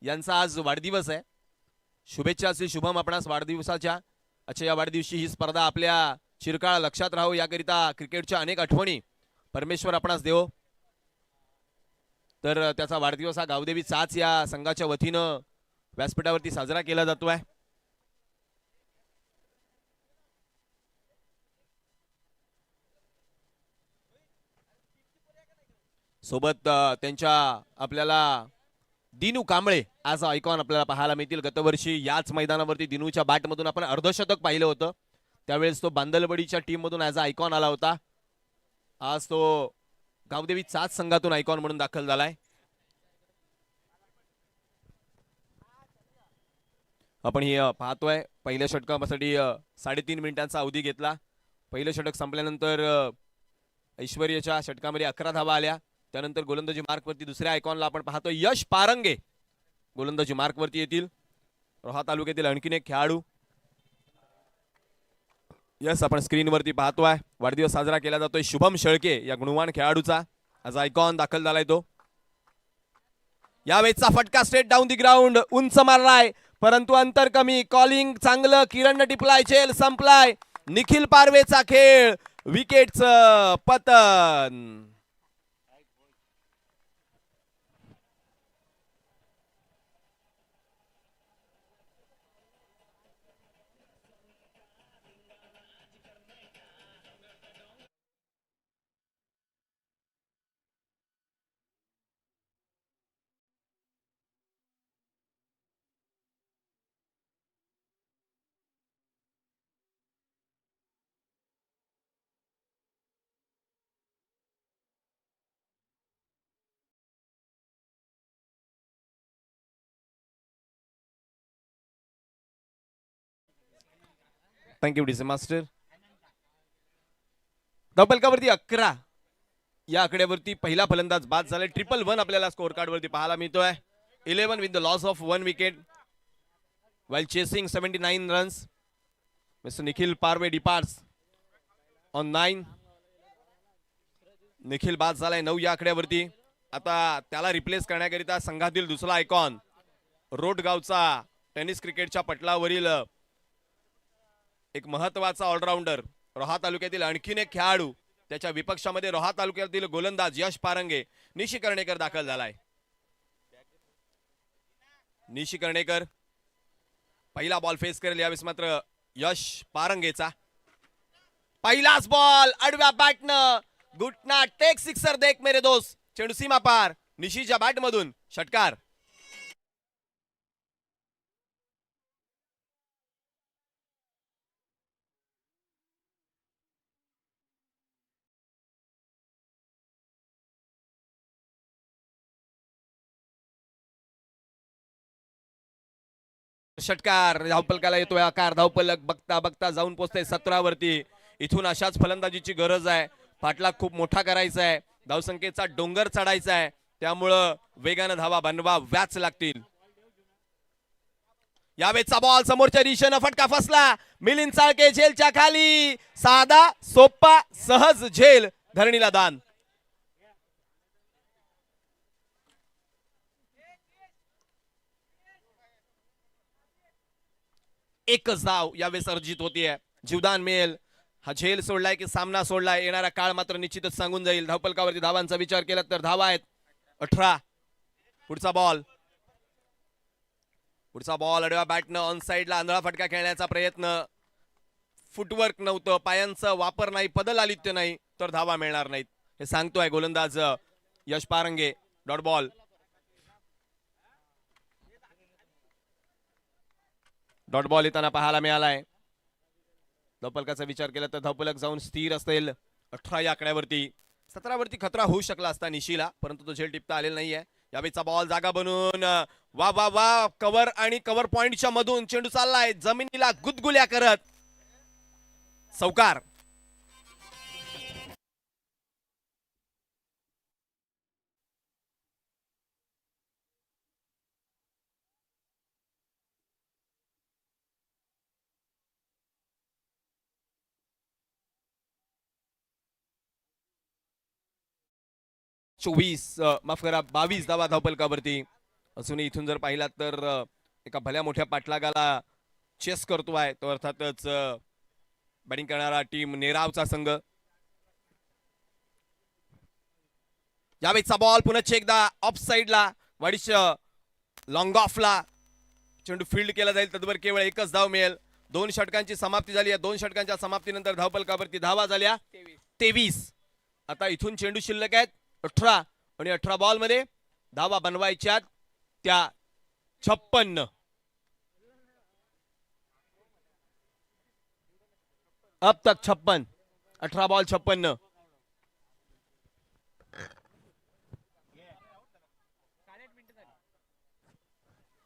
यांचा आज वाढदिवस आहे. शुभेच्छा असतील शुभम आपणास वाढदिवसाच्या. अच्छा, या वाढदिवशी ही स्पर्धा आपल्या चिरकाळ लक्षात राहू याकरिता क्रिकेटच्या अनेक आठवणी परमेश्वर आपणास देव. तर त्याचा वाढदिवस हा गावदेवी चाच या संघाच्या वतीनं व्यासपीठावरती साजरा केला जातोय. सोबत त्यांच्या आपल्याला दिनू कांबळे आज आयकॉन आपल्याला पाहायला मिळतील. गतवर्षी याच मैदानावरती दिनूच्या बॅटमधून आपण अर्धशतक पाहिलं होतं. त्यावेळेस तो बांदलवाडीच्या टीम मधून ॲज अ आयकॉन आला होता. आज तो गावदेवी चाच संघातून आयकॉन म्हणून दाखल झालाय. आपण ही पाहतोय पहिल्या षटकासाठी 3.5 मिनिटांचा अवधी घेतला. पहिलं षटक संपल्यानंतर ऐश्वर्याच्या षटकामध्ये 11 धावा आल्या. त्यानंतर गोलंदाजी मार्कवरती दुसऱ्या आयकॉनला आपण पाहतो यश पारंगे गोलंदाजी मार्कवरती येतील. रोहा तालुक्यातील आणखीन एक खेळाडू यस आपण स्क्रीनवरती पाहतोय. वाढदिवस साजरा केला जातोय शुभम शेळके या गुणवान खेळाडूचा. आज आयकॉन दाखल झालाय तो. यावेळेचा फटका स्ट्रेट डाऊन दी ग्राउंड उंच मारलाय परंतु अंतर कमी. कॉलिंग चांगलं. किरण टिपलाय. झेल संपलाय. निखिल पारवेचा खेळ. विकेटचं पतन. Thank you DC master. धावफलकावरती 11 या आकड्यावरती पहिला फलंदाज बाद झालाय. 111 आपल्याला स्कोर कार्ड वरती पाहायला मिळतोय. 11 with the loss of 1 wicket while chasing 79 runs. Mr. Nikhil Parve departs on 9. Nikhil बाद झालाय 9 या आकड्यावरती. आता त्याला रिप्लेस करण्याकरिता संघातील दुसरा आयकॉन रोडगावचा टेनिस क्रिकेटच्या पटलावरील एक महत्वाचा ऑलराऊंडर रोहा तालुक्यातील आणखीन एक खेळाडू त्याच्या विपक्षामध्ये रोहा तालुक्यातील गोलंदाज यश पारंगे निशी कर्णेकर दाखल झालाय. निशी कर्णेकर पहिला बॉल फेस करेल यावेळेस मात्र यश पारंगेचा. पहिलाच बॉल आडव्या बॅटनं गुटना टेक सिक्सर देख मेरे दोस्त. चेंडू सीमा पार. निशीच्या बॅट मधून षटकार. षटकार. धावपलकाला येतोय आकार. धावपलक बघता बघता जाऊन पोहोचते 17 वरती. इथून अशाच फलंदाजीची गरज आहे. पाठलाग खूप मोठा करायचा आहे. धावसंख्येचा डोंगर चढायचा आहे. त्यामुळं वेगानं धावा बनवाव्याच लागतील. यावेळेचा बॉल समोरच्या दिशेनं फटका फसला. मिलिंद चाळके झेलच्या खाली. साधा सोपा सहज झेल धरणीला दान. एकच धाव यावेळेस अर्जित होतीये. जीवदान मिळेल. हा झेल सोडलाय की सामना सोडलाय येणारा काळ मात्र निश्चितच सांगून जाईल. धावपलकावरती धावांचा विचार केला तर धावा आहेत 18. पुढचा बॉल आडव्या बॅटनं ऑन साइडला आंधळा फटका खेळण्याचा प्रयत्न. फुटवर्क नव्हतं. पायांचा वापर नाही. पदलालित्य नाही तर धावा मिळणार नाहीत हे सांगतोय गोलंदाज Yash Parange. Dot ball. Dot ball येताना पाहायला मिळालाय. धावपलकाचा विचार केला तर धावपलक जाऊन स्थिर असेल 18 या आकड्यावरती. 17 वरती खतरा होऊ शकला असता निशीला परंतु तो झेल टिपता आलेला नाहीये. यावेळेचा बॉल जागा बनून वा वा वा कव्हर आणि कव्हर पॉइंटच्या मधून चेंडू चाललाय जमिनीला गुदगुल्या करत. चौकार. माफ करा 22 धावा धावपलकावरती असूनही इथून जर पाहिलात तर एका भल्या मोठ्या पाठलागाला चेस करतो आहे तो अर्थातच बॅटिंग करणारा टीम नेरावचा संघ. यावेळीचा बॉल पुन्हा एकदा ऑफ साइडला वाडिश लॉंग ऑफला चेंडू फील्ड केला जाईल तद्वर केवळ एकच धाव मिळेल. 2 षटकांची समाप्ती झाली आहे. 2 षटकांच्या समाप्तीनंतर धावपलकावरती धावा झाल्या 23. आता इथून चेंडू शिल्लक आहेत 18 आणि 18 बॉल मध्ये धावा बनवायच्यात त्या 56. अब तक 56. 18 बॉल 56.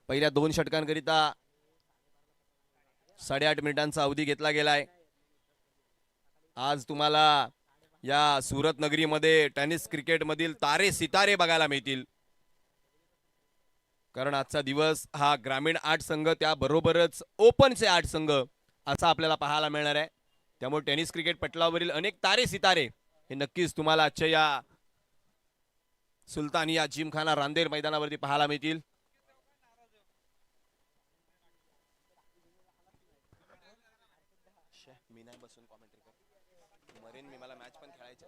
पहिल्या 2 षटकांकरिता 8.5 मिनिटांचा अवधी घेतला गेलाय. आज तुम्हाला या सुरत नगरीमध्ये टेनिस क्रिकेट मधील तारे सितारे बघायला मिळतील, कारण आजचा दिवस हा ग्रामीण 8 संघ त्याबरोबरच ओपनचे 8 संघ असा आपल्याला पाहायला मिळणार आहे. त्यामुळे टेनिस क्रिकेट पटलावरील अनेक तारे सितारे हे नक्कीच तुम्हाला आजच्या या सुलतानिया जिमखाना रांदेर मैदानावरती पाहायला मिळतील. मी नाही बसून कॉमेंट्री कर मरेन मी, मला मॅच पण खेळायचं.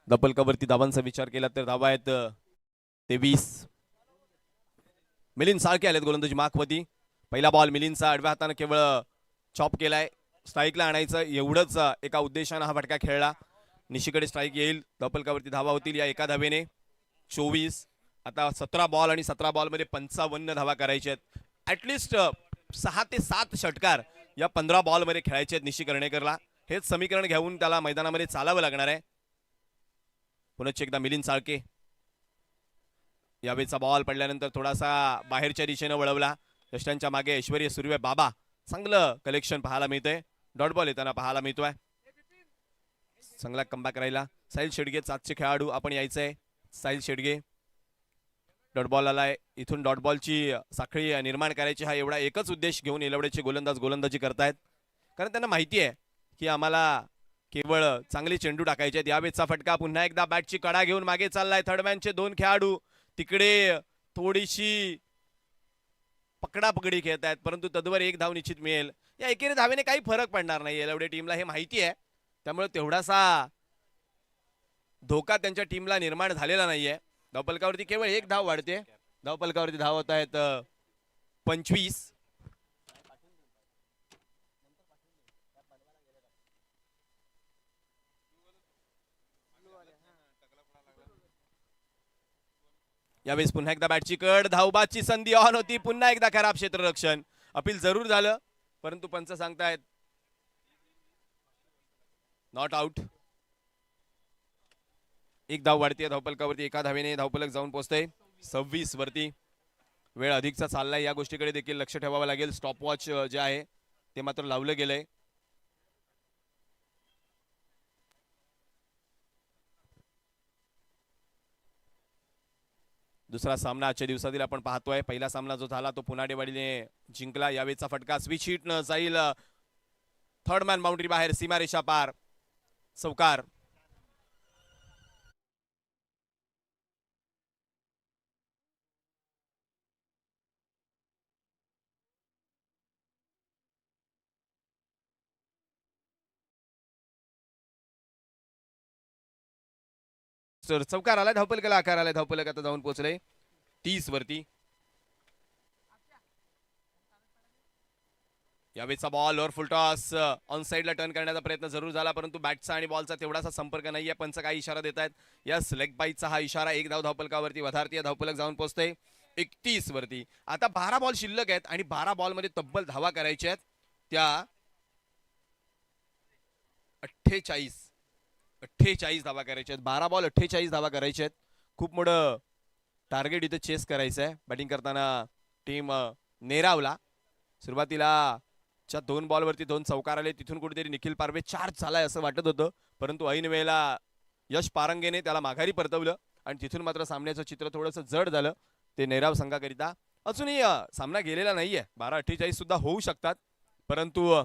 धपलकावरती धावांचा विचार केला तर धावा आहेत 23. मिलिंद साळके आलेत गोलंदाजी मार्कवरती. पहिला बॉल मिलिंदचा आडव्या हाताने केवळ चॉप केलाय, स्ट्राईकला आणायचं एवढंच एका उद्देशानं हा फटका खेळला. निशीकडे स्ट्राईक येईल, धपलकावरती धावा होतील या एका धावेने. 24. आता 17 बॉल आणि 17 बॉल मध्ये 55 धावा करायच्या आहेत. ऍटलिस्ट 6 ते 7 षटकार या 15 बॉल मध्ये खेळायचे आहेत निशी कर्णेकरला. हेच समीकरण घेऊन त्याला मैदानामध्ये चालावं लागणार आहे. पुन्हा एकदा मिलिंद साळके. यावेळीचा बॉल पडल्यानंतर थोडासा बाहेरच्या दिशेने वळवला. यष्टांच्या मागे ऐश्वर्य सुर्वे बाबा. चांगलं कलेक्शन पाहायला मिळतंय. डॉट बॉल येताना पाहायला मिळतोय. चांगला कमबॅक राहिला. साहिल शेडगे 7चे खेळाडू आपण यायचंय. साहिल शेडगे डॉट बॉल आलाय. इथून डॉट बॉलची साखळी निर्माण करायची हा एवढा एकच उद्देश घेऊन येलवड्याचे गोलंदाज गोलंदाजी करतायत, कारण त्यांना माहिती आहे की आम्हाला केवळ चांगले चेंडू टाकायचे आहेत. यावेळेचा फटका पुन्हा एकदा बॅटची कडा घेऊन मागे चाललाय. थर्डमॅनचे 2 खेळाडू तिकडे थोडीशी पकडापकडी खेळत आहेत, परंतु तद्वर 1 धाव निश्चित मिळेल. या एकेरी धावेने काही फरक पडणार नाही येलवडे टीमला, हे माहिती आहे. त्यामुळे तेवढासा धोका त्यांच्या टीमला निर्माण झालेला नाहीये. धावपलकावरती केवळ 1 धाव वाढते. धावपलकावरती धाव होत आहेत 25. यावेळेस पुन्हा एकदा बॅटची कड, धावबाची संधी ऑन होती. पुन्हा एकदा खराब क्षेत्ररक्षण. अपील जरूर झालं, परंतु पंच सांगतायत नॉट आउट. 1 धाव वाढते धावपलकावरती. एका धावेने धावपलक जाऊन पोहोचतंय 26 वरती. वेळ अधिकचा चाललाय, या गोष्टीकडे देखील लक्ष ठेवावं लागेल. स्टॉप वॉच जे आहे ते मात्र लावलं गेलंय. दुसरा सामना आजच्या दिवसातील आपण पाहतोय. पहिला सामना जो झाला तो पुनाडेवाडीने जिंकला. यावेळीचा फटका स्विच हिट न जाईल. थर्ड मॅन बाउंड्री बाहेर, सीमारेषा पार, चौकार. चौकार आलाय. धावपलकाला आकार आलाय. धावपलक आता जाऊन पोहोचले 30 वरती. यावेळीचा बॉल ओव्हर फुलटॉस ऑन साइडला टर्न करण्याचा प्रयत्न जरूर झाला, परंतु बॅटचा आणि बॉलचा तेवढासा संपर्क नाहीये. पंच काही इशारा देत आहेत. यस, लेग बाईटचा हा इशारा. 1 धाव धावपलकावरती वधारतीय. धावपलक जाऊन पोहोचते 31 वरती. आता 12 बॉल शिल्लक आहेत आणि 12 बॉल मध्ये तब्बल धावा करायच्या आहेत त्या 48 धावा करायच्या आहेत. 12 बॉल 48 धावा करायच्या आहेत. खूप मोठं टार्गेट इथे चेस करायचं आहे. बॅटिंग करताना टीम नेरावला. सुरुवातीला 2 बॉलवरती 2 चौकार आले. तिथून कुठेतरी निखिल पारवे चार्ज झालाय असं वाटत होतं, परंतु ऐन वेळेला यश पारंगेने त्याला माघारी परतवलं आणि तिथून मात्र सामन्याचं चित्र थोडंसं जड झालं ते नेराव संघाकरिता. अजूनही सामना गेलेला नाहीये. 12-48 सुद्धा होऊ शकतात, परंतु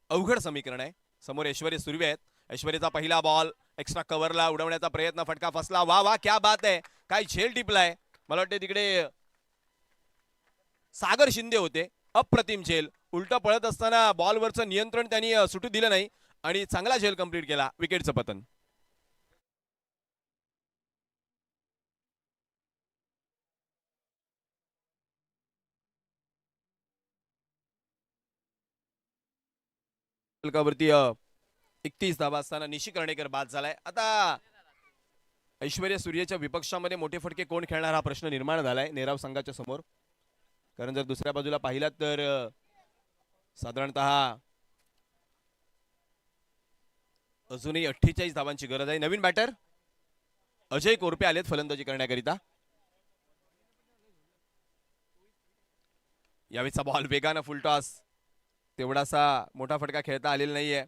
अवघड समीकरण आहे. समोर ऐश्वर्य सुर्वे आहेत. ऐश्वर्याचा पहिला बॉल एक्स्ट्रा कव्हरला उडवण्याचा प्रयत्न, फटका फसला. वा वा क्या बात आहे, काय झेल टिपलाय. मला वाटते तिकडे सागर शिंदे होते. अप्रतिम झेल. उलट पळत असताना बॉलवरचं नियंत्रण त्यांनी सुटू दिलं नाही आणि चांगला झेल कंप्लीट केला. विकेटचं पतन. फलकावरती 31 धावा असताना निशी कर्णेकर बाद झालाय. आता ऐश्वर्या सूर्यच्या विपक्षामध्ये मोठे फटके कोण खेळणार हा प्रश्न निर्माण झालाय नेराव संघाच्या समोर. कारण जर दुसऱ्या बाजूला पाहिलात तर साधारणतः अजूनही 48 धावांची गरज आहे. नवीन बॅटर अजय कोरपे आलेत फलंदाजी करण्याकरिता. यावेळीचा बॉल वेगानं फुलटॉस. तेवढासा मोठा फटका खेळता आलेला नाहीये.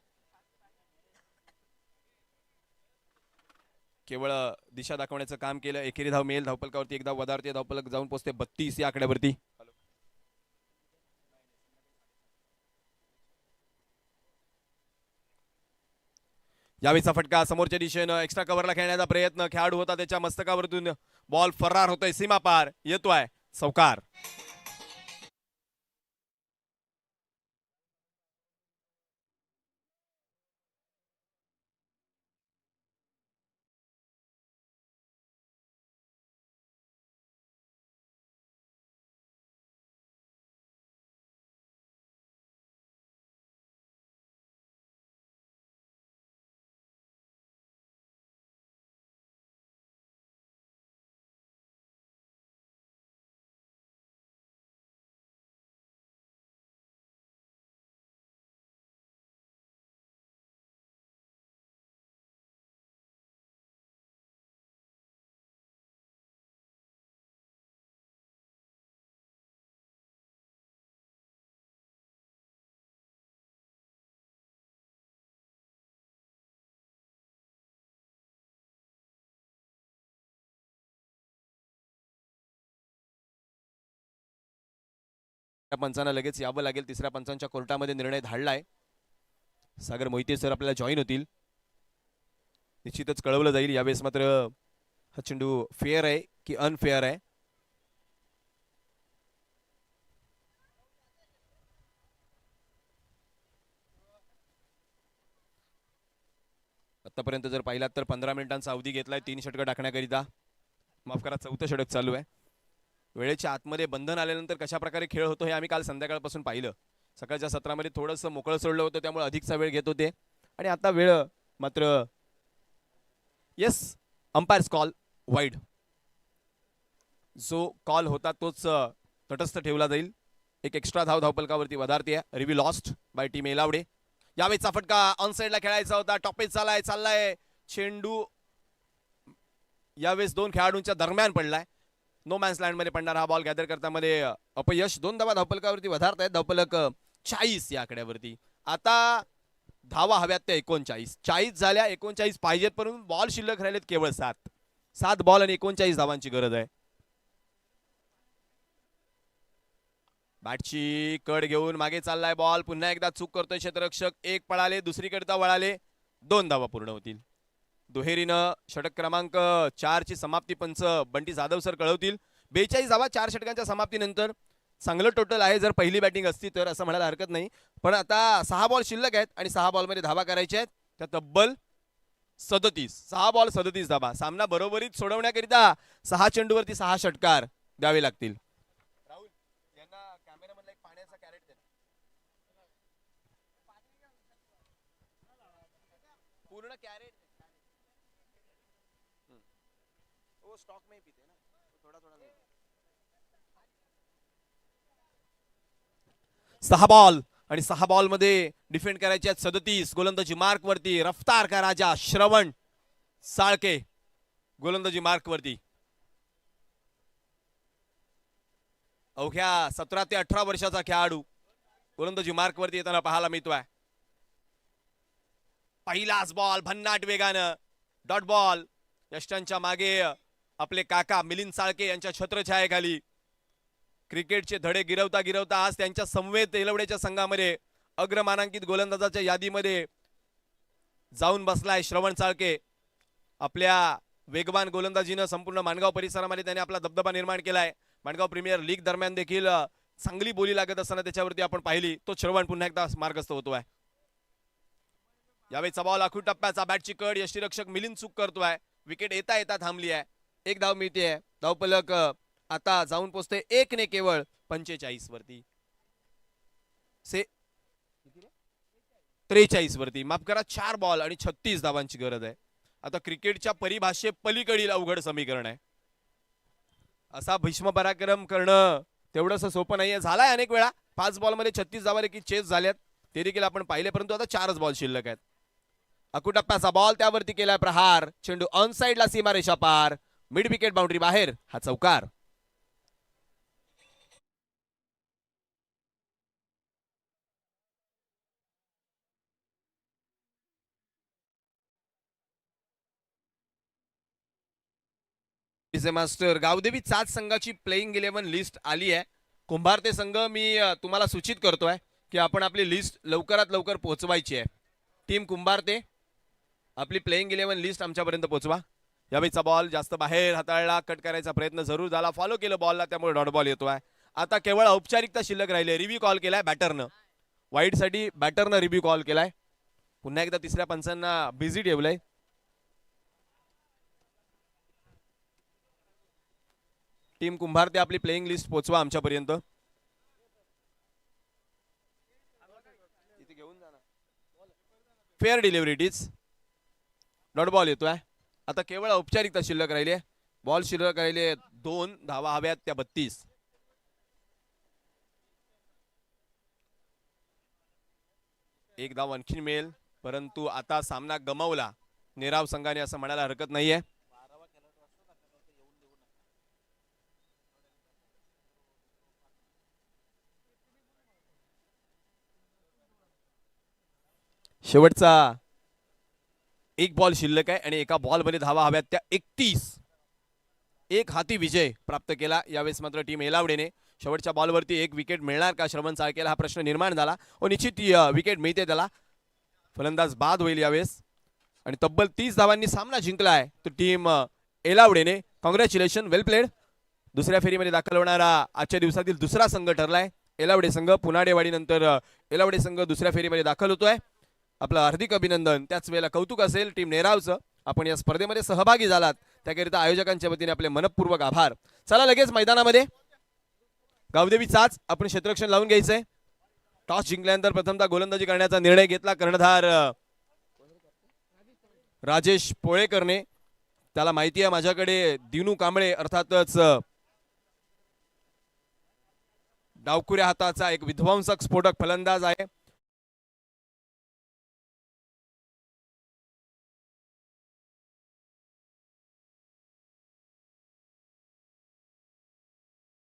केवळ दिशा दाखवण्याचं काम केलं. एकेरी धाव मिळेल धावपलकावरती. एकदा वदारते धावपलक जाऊन पोहोचते 32 या आकड्यावरती. यावेळीचा फटका समोरच्या दिशेनं एक्स्ट्रा कव्हरला खेळण्याचा प्रयत्न. खेळाडू होता त्याच्या मस्तकावरतून बॉल फरार होतोय. सीमा पार येतोय. चौकार. पंचांना लगेच यावं लागेल. तिसऱ्या पंचांच्या कोर्टामध्ये निर्णय धाडलाय. सागर मोहिते सर आपल्याला जॉईन होतील. निश्चितच कळवलं जाईल यावेळेस मात्र हा चेंडू फेअर आहे की अनफेअर आहे. आतापर्यंत जर पाहिलात तर 15 मिनिटांचा अवधी घेतलाय 3 षटकं टाकण्याकरिता. माफ करा 4थं षटक चालू आहे. वेळेच्या आतमध्ये बंधन आल्यानंतर कशा प्रकारे खेळ होतो हे आम्ही काल संध्याकाळपासून पाहिलं. सकाळच्या सत्रामध्ये थोडंसं मोकळं सोडलं होतं त्यामुळे अधिकचा वेळ घेत होते आणि आता वेळ मात्र येस अंपायर्स कॉल वाईड. जो कॉल होता तोच तटस्थ ठेवला जाईल. एक एक्स्ट्रा धाव धावपलकावरती वधारते. Review lost by team Elawade. यावेळीचा फटका ऑन साइडला खेळायचा होता. टॉपेज चाललाय चेंडू यावेळेस 2 खेळाडूंच्या दरम्यान पडलाय. नो मॅन्स लँड मध्ये पडणार हा बॉल गॅदर करतामध्ये अपयश. 2 धावा धावपलकावरती वधारत आहेत. धावपलक 40 या आकड्यावरती. आता धावा हव्यात त्या 39. 40 झाल्या. 39 पाहिजेत परंतु बॉल शिल्लक राहिलेत केवळ 7 बॉल आणि 39 धावांची गरज आहे. बॅटची कड घेऊन मागे चाललाय बॉल. पुन्हा एकदा चूक करतोय क्षेत्ररक्षक. 1 पळाले दुसरीकडता वळाले. 2 धावा पूर्ण होतील. दुहेरीनं षटक क्रमांक 4 ची समाप्ती पंच बंटी जाधव सर कळवतील. 42 धावा 4 षटकांच्या समाप्तीनंतर. चांगलं टोटल आहे जर पहिली बॅटिंग असती तर असं म्हणायला हरकत नाही. पण आता 6 बॉल शिल्लक आहेत आणि 6 बॉलमध्ये धावा करायच्या आहेत. त्या तब्बल 37. 6 बॉल 37 धावा. सामना बरोबरीत सोडवण्याकरिता 6 चेंडूवरती 6 षटकार द्यावे लागतील. राहुल यांना कॅमेरामॅनला एक पाण्याचा कॅरेट दे. पूर्ण कॅरेट स्टॉक में पीते ना थोड़ा थोड़ा. 6 बॉल आणि 6 बॉल मध्ये डिफेंड करायचे आहेत 37. गोलंदाजी मार्क वरती. रफ्तार का राजा श्रवण साळके गोलंदाजी मार्क वरती. अवघ्या 17 ते 18 वर्षाचा खेळाडू गोलंदाजी मार्क वरती येताना पाहायला मिळतोय. पहिलाच बॉल भन्नाट वेगानं डॉट बॉल. यष्टांच्या मागे आपले काका मिलिंद साळके यांच्या छत्रछायेखाली क्रिकेटचे धडे गिरवता गिरवता आज त्यांच्या समवेत एलवड्याच्या संघामध्ये अग्रमानांकित गोलंदाजाच्या यादीमध्ये जाऊन बसलाय श्रवण चाळके. आपल्या वेगवान गोलंदाजीनं संपूर्ण माणगाव परिसरामध्ये त्याने आपला दबदबा निर्माण केलाय. माणगाव प्रीमियर लीग दरम्यान देखील चांगली बोली लागत असताना त्याच्यावरती आपण पाहिली. तो श्रवण पुन्हा एकदा मार्गस्थ होतोय. यावेळीचा बॉल आखूड टप्प्याचा, बॅटची कड, यष्टीरक्षक मिलिंद चूक करतोय. विकेट येता येता थांबली आहे. एक धाव मिळते. धावफलक आता जाऊन पोहोचते 1 ने केवळ 45 वरती, 43 वरती. माफ करा, 4 बॉल आणि 36 धावांची गरज आहे. आता क्रिकेटच्या परिभाषे पलीकडील अवघड समीकरण आहे. असा भीष्म पराक्रम करणं तेवढंच सोपं नाहीये. झालाय अनेक वेळा. 5 बॉलमध्ये 36 धावा देखील चेस झाल्यात, ते देखील आपण पाहिले. परंतु आता 4च बॉल शिल्लक आहेत. अकुटप्प्याचा बॉल, त्यावरती केलाय प्रहार. चेंडू ऑन साइडला, सीमारेषा पार, मिड विकेट बाउंड्री बाहेर. हा चौकार. मास्टर गावदेवी 7 संघाची प्लेइंग 11 लिस्ट आली आहे. कुंभारते संघ मी तुम्हाला सूचित करतोय की आपण आपली लिस्ट लवकरात लवकर पोहोचवायची आहे. टीम कुंभारते, आपली प्लेइंग 11 लिस्ट आमच्यापर्यंत पोहोचवा. यावेळीचा बॉल जास्त बाहेर हाताळला, कट करायचा प्रयत्न जरूर झाला, फॉलो केलं बॉलला, त्यामुळे डॉट बॉल येतोय. आता केवळ औपचारिकता शिल्लक राहिली. रिव्ह्यू कॉल केलाय बॅटरनं. वाईडसाठी बॅटरनं रिव्ह्यू कॉल केलाय. पुन्हा एकदा तिसऱ्या पंचांना बिझी ठेवलंय. टीम कुंभारते आपली प्लेइंग लिस्ट पोहोचवा आमच्यापर्यंत. Fair delivery it is. Dot ball येतोय. आता केवळ औपचारिकता शिल्लक राहिली आहे. बॉल शिल्लक राहिले 2 धावा हव्यात त्या 32. एक धाव आणखी मिळेल, परंतु आता सामना गमावला नेराव संघाने असं म्हणायला हरकत नाहीये. शेवटचा एक बॉल शिल्लक आहे आणि एका बॉलमध्ये धावा हव्यात त्या 31. एक हाती विजय प्राप्त केला यावेळेस मात्र टीम एलावडेने. शेवटच्या बॉलवरती एक विकेट मिळणार का श्रवण चाळकेला, हा प्रश्न निर्माण झाला. व निश्चित विकेट मिळते त्याला. फलंदाज बाद होईल यावेळेस आणि तब्बल 30 धावांनी सामना जिंकलाय तो टीम एलावडेने. कॉंग्रॅच्युलेशन, वेल प्लेड. दुसऱ्या फेरीमध्ये दाखल होणारा आजच्या दिवसातील दुसरा संघ ठरलाय एलावडे संघ. पुनाडेवाडी नंतर एलावडे संघ दुसऱ्या फेरीमध्ये दाखल होतोय. आपलं हार्दिक अभिनंदन. त्याच वेळेला कौतुक असेल टीम नेरावचं, आपण या स्पर्धेमध्ये सहभागी झालात त्याकरिता आयोजकांच्या वतीने आपले मनपूर्वक आभार. चला लगेच मैदानामध्ये. गावदेवी 7 आपण क्षेत्ररक्षण लावून घ्यायचंय. टॉस जिंकल्यानंतर प्रथमतः गोलंदाजी करण्याचा निर्णय घेतला कर्णधार राजेश पोळेकरने. त्याला माहिती आहे माझ्याकडे दिनू कांबळे अर्थातच डावकुऱ्या हाताचा एक विध्वंसक स्फोटक फलंदाज आहे.